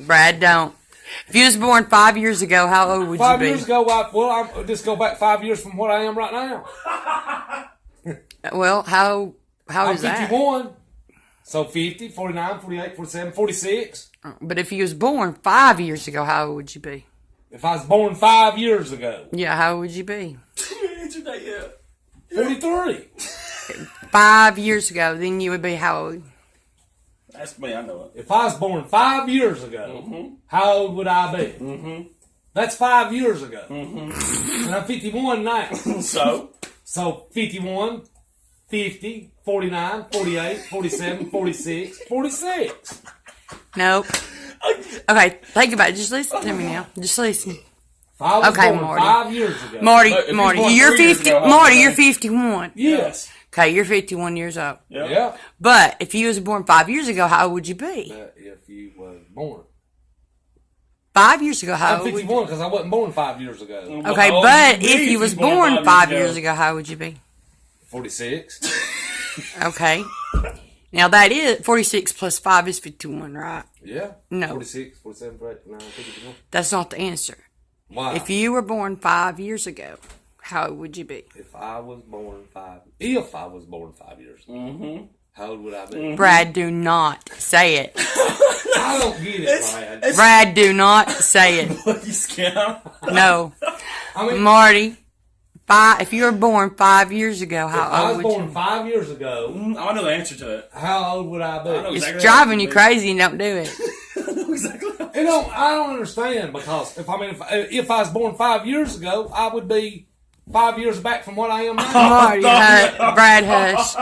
Brad, don't. If you was born 5 years ago, how old would you be? 5 years ago, I'll just go back 5 years from what I am right now. Well, how I'm is that? 51. So 50, 49, 48, 47, 46. But if you was born 5 years ago, how old would you be? If I was born 5 years ago. Yeah, how old would you be? You answered that yet. 43. 5 years ago, then you would be how old? Ask me, I know it. If I was born 5 years ago, how old would I be? That's 5 years ago. And I'm 51 now. So 51, 50, 49, 48, 47, 46, 46. Nope. Okay, think about it. Just listen to me now. Just listen. If I was Okay, born Marty. 5 years ago. Marty, born you're 3 years 50. ago, how Marty, old you're is he? 51. Yes. Okay, you're 51 years old. Yeah. But if you was born 5 years ago, how old would you be? If you was born. 5 years ago, how I'm old would you 51 because I wasn't born 5 years ago. Okay, How old but would you be if you was you born 5 years ago, how would you be? 46. Okay. Now that is 46 plus 5 is 51, right? Yeah. No. 46, 47, 49, 51. That's not the answer. Why? If you were born 5 years ago, how old would you be? If I was born 5 years ago, how old would I be? Brad, do not say it. I don't get it, Brad. Brad, do not say it. Please count. No. I mean, Marty, if you were born 5 years ago, if how I old was would born you 5 years ago, I know the answer to it. how old would I be? I know It's exactly driving you how crazy and don't do it. I know exactly. I don't understand because if I was born 5 years ago, I would be 5 years back from what I am now. Marty, Brad, hush.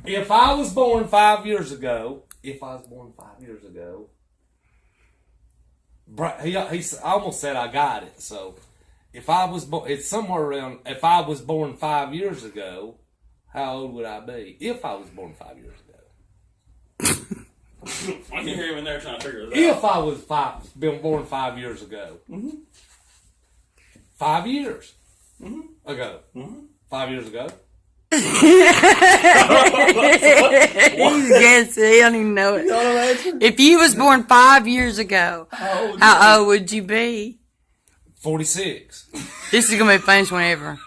If I was born 5 years ago, I almost said I got it. So if I was born, it's somewhere around. If I was born 5 years ago, how old would I be? If I was born 5 years ago. I can hear him in there trying to figure it out. If I was been born 5 years ago. 5 years ago. 5 years ago. He's guessing. He don't even know it. If you was born 5 years ago, how old would you be? 46. This is going to be the funniest one ever.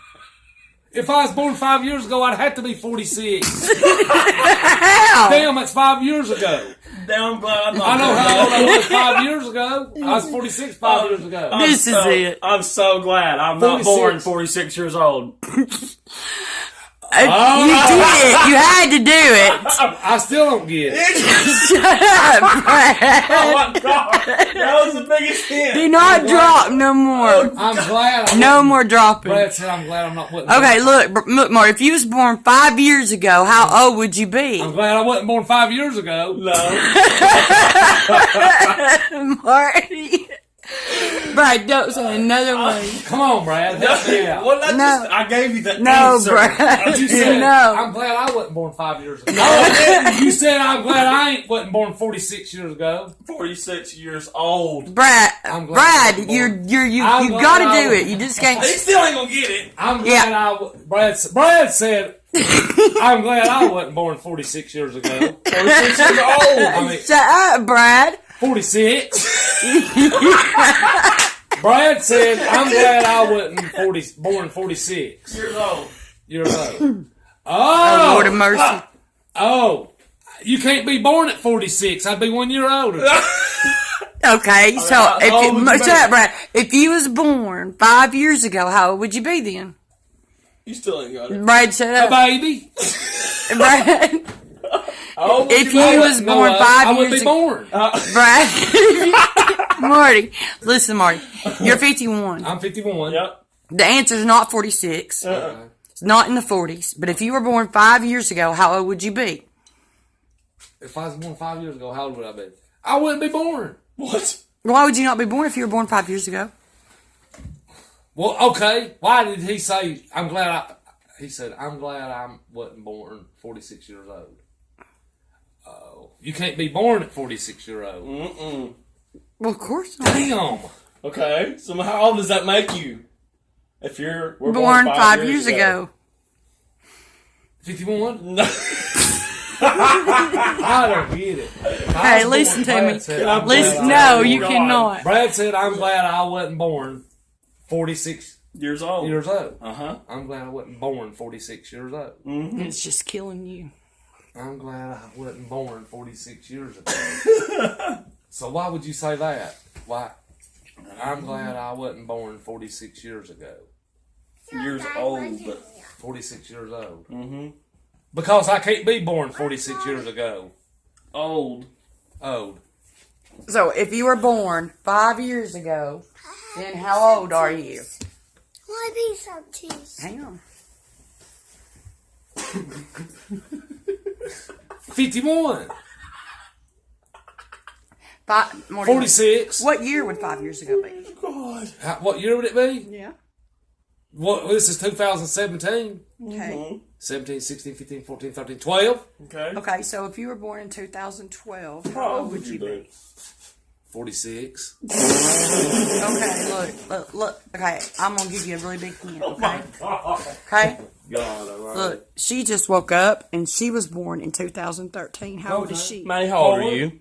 If I was born 5 years ago, I'd have to be 46. How? Damn, that's 5 years ago. Damn, I'm glad I'm not. I know how old I was 5 years ago. I was 46 5 years ago. This is it. I'm so glad I'm not 46. born 46 years old. You did it. You had to do it. I still don't get it. Shut up, Brad. Oh my god, that was the biggest hint. Do not drop no more. I'm glad. No more dropping. Brad said I'm glad I'm not. Okay, look, Mark. If you was born 5 years ago, how old would you be? I'm glad I wasn't born 5 years ago. No. Marty. Brad, don't say another way. Come on, Brad. Help me out. Well, No. I gave you the No, answer. Brad. You said, No. I'm glad I wasn't born 5 years ago. You said I'm glad I wasn't born 46 years ago. 46 years old. Brad, I'm glad I was you I'm got glad to I do was- it. You just can't. He still ain't gonna get it. I'm glad Brad said, I'm glad I wasn't born 46 years ago. 46 years old. I mean, Shut up, Brad. 46. Brad said, I'm glad I wasn't born 46 Years old. years old. Oh, Lord of mercy. Oh, you can't be born at 46. I'd be 1 year older. Okay, so how old would you be? shut up, Brad. If you was born 5 years ago, how old would you be then? You still ain't got it. Brad, shut A up. baby. Brad, How old if you you be? was No, born I 5 wouldn't years be ago, born. Brad, Marty, listen, Marty, you're 51. I'm 51. Yep. The answer's not 46. It's not in the 40s. But if you were born 5 years ago, how old would you be? If I was born 5 years ago, how old would I be? I wouldn't be born. What? Why would you not be born if you were born 5 years ago? Well, okay. Why did he say, he said, I'm glad I wasn't born 46 years old. Oh, you can't be born at 46 years old. Mm-mm. Well, of course not. Damn. Okay, so how old does that make you? If we're Born 5 years ago. 51? No. I don't get it. Hey, listen to me. Listen, no, you cannot. Brad said, I'm glad I wasn't born 46 years old. I'm glad I wasn't born 46 years old. Mm-hmm. It's just killing you. I'm glad I wasn't born 46 years ago. So why would you say that? Why? I'm glad I wasn't born 46 years ago. Years old, but 46 years old. Mm-hmm. Because I can't be born 46 years ago. Old. So if you were born 5 years ago, then how old are you? Why be so cheese? Hang on. 51. Morty, 46. What year would 5 years ago be? God. What year would it be? Yeah. What? This is 2017. Okay. 17, 16, 15, 14, 13, 12. Okay. Okay, so if you were born in 2012, How how old would you be? 46. Okay, look. Okay, I'm going to give you a really big hint, okay? Okay? God, all right. Look, she just woke up, and she was born in 2013. How old is she? Manny, how old are you?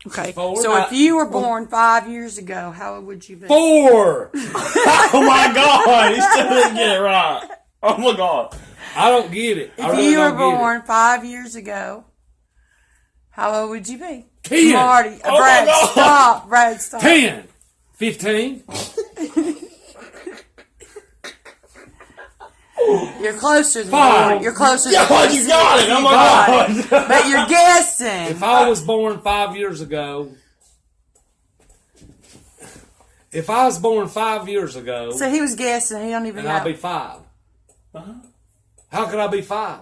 Okay, Four. so if you were born 5 years ago, how old would you be? 4. Oh my God, he still didn't get it right. Oh my God. I don't get it. I If really you were don't get born 5 years ago, how old would you be? 10. Marty, Oh Brad, my God. stop. Brad, stop. 10. 15. You're closer than 5. You're closer Yeah, than you got it. Oh my got God. But you're guessing. If I was born 5 years ago. If I was born 5 years ago. So he was guessing. He don't even And know. I'd be 5. How could I be 5?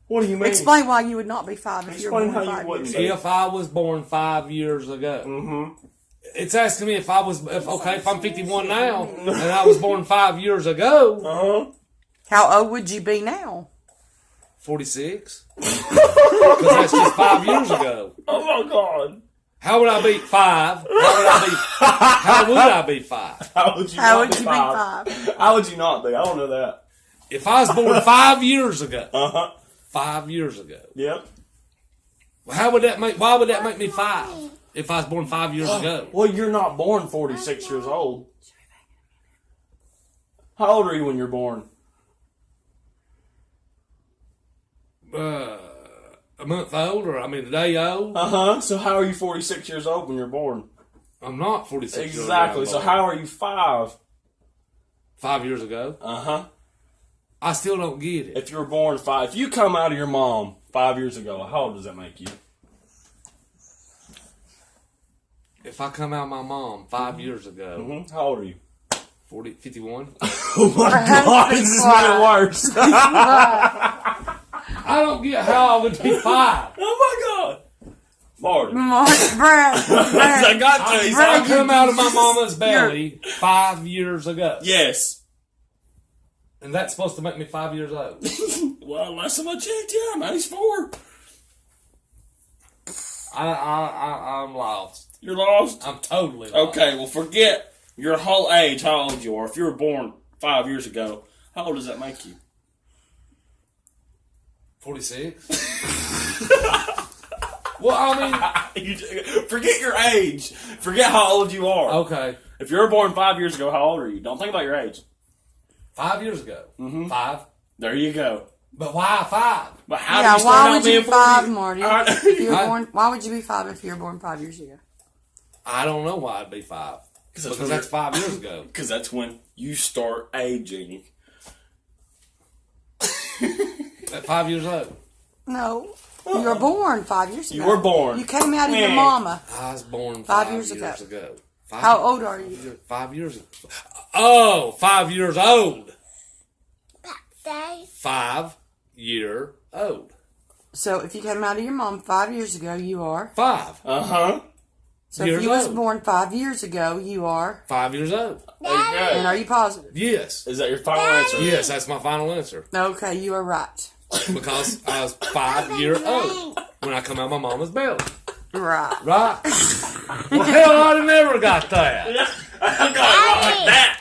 What do you mean? Explain why you would not be 5 if you were Explain born how you 5 wouldn't years be. ago. If I was born 5 years ago. Mm-hmm. It's asking me if I'm 51 now, and I was born 5 years ago. Uh-huh. How old would you be now? 46. Because that's just 5 years ago. Oh my God. How would I be 5? How would I be 5? How would you How not would be you be 5? 5? How would you not be? I don't know that. If I was born 5 years ago. Uh-huh. 5 years ago. Yep. Why would that make me 5? If I was born 5 years ago. Well, you're not born 46 years old. How old are you when you're born? A month old, or a day old. Uh-huh. So how are you 46 years old when you're born? I'm not 46 years old. Exactly. So how are you 5? 5 years ago. Uh-huh. I still don't get it. If you were born 5, if you come out of your mom 5 years ago, how old does that make you? If I come out of my mom 5 years ago, Mm-hmm. How old are you? 51. Oh my God, this is making it worse. I don't get how I would be 5. Oh my God. Marty. Brad. I got to. I come out of my mama's belly 5 years ago. Yes. And that's supposed to make me 5 years old. Well, last time I checked, yeah, man, he's 4. I'm lost. You're lost? I'm totally lost. Okay, well, forget your whole age, how old you are. If you were born 5 years ago, how old does that make you? 46. Well, I mean... Forget your age. Forget how old you are. Okay. If you were born 5 years ago, how old are you? Don't think about your age. 5 years ago. Mm-hmm. 5. There you go. But why 5? But how do Yeah, you start why out would you being be 5, 40? Marty? All right. If you were born, why would you be 5 if you were born 5 years ago? I don't know why I'd be 5. Because that's 5 years ago. Because that's when you start aging. At 5 years old. No. You were born 5 years ago. You were born. You came out of your mama. I was born 5 years years ago. ago. How old are you? 5 years ago. Oh, 5 years old. Day. 5 year old. So if you came out of your mom 5 years ago, you are. 5. Uh-huh. So Years if you was old. born 5 years ago, you are. 5 years old. And are you positive? Yes. Is that your final answer? Yes, that's my final answer. Okay, you are right. Because I was 5 years old when I come out of my mama's belly. Right. Right? Well, hell, I never got that. I got it right like that.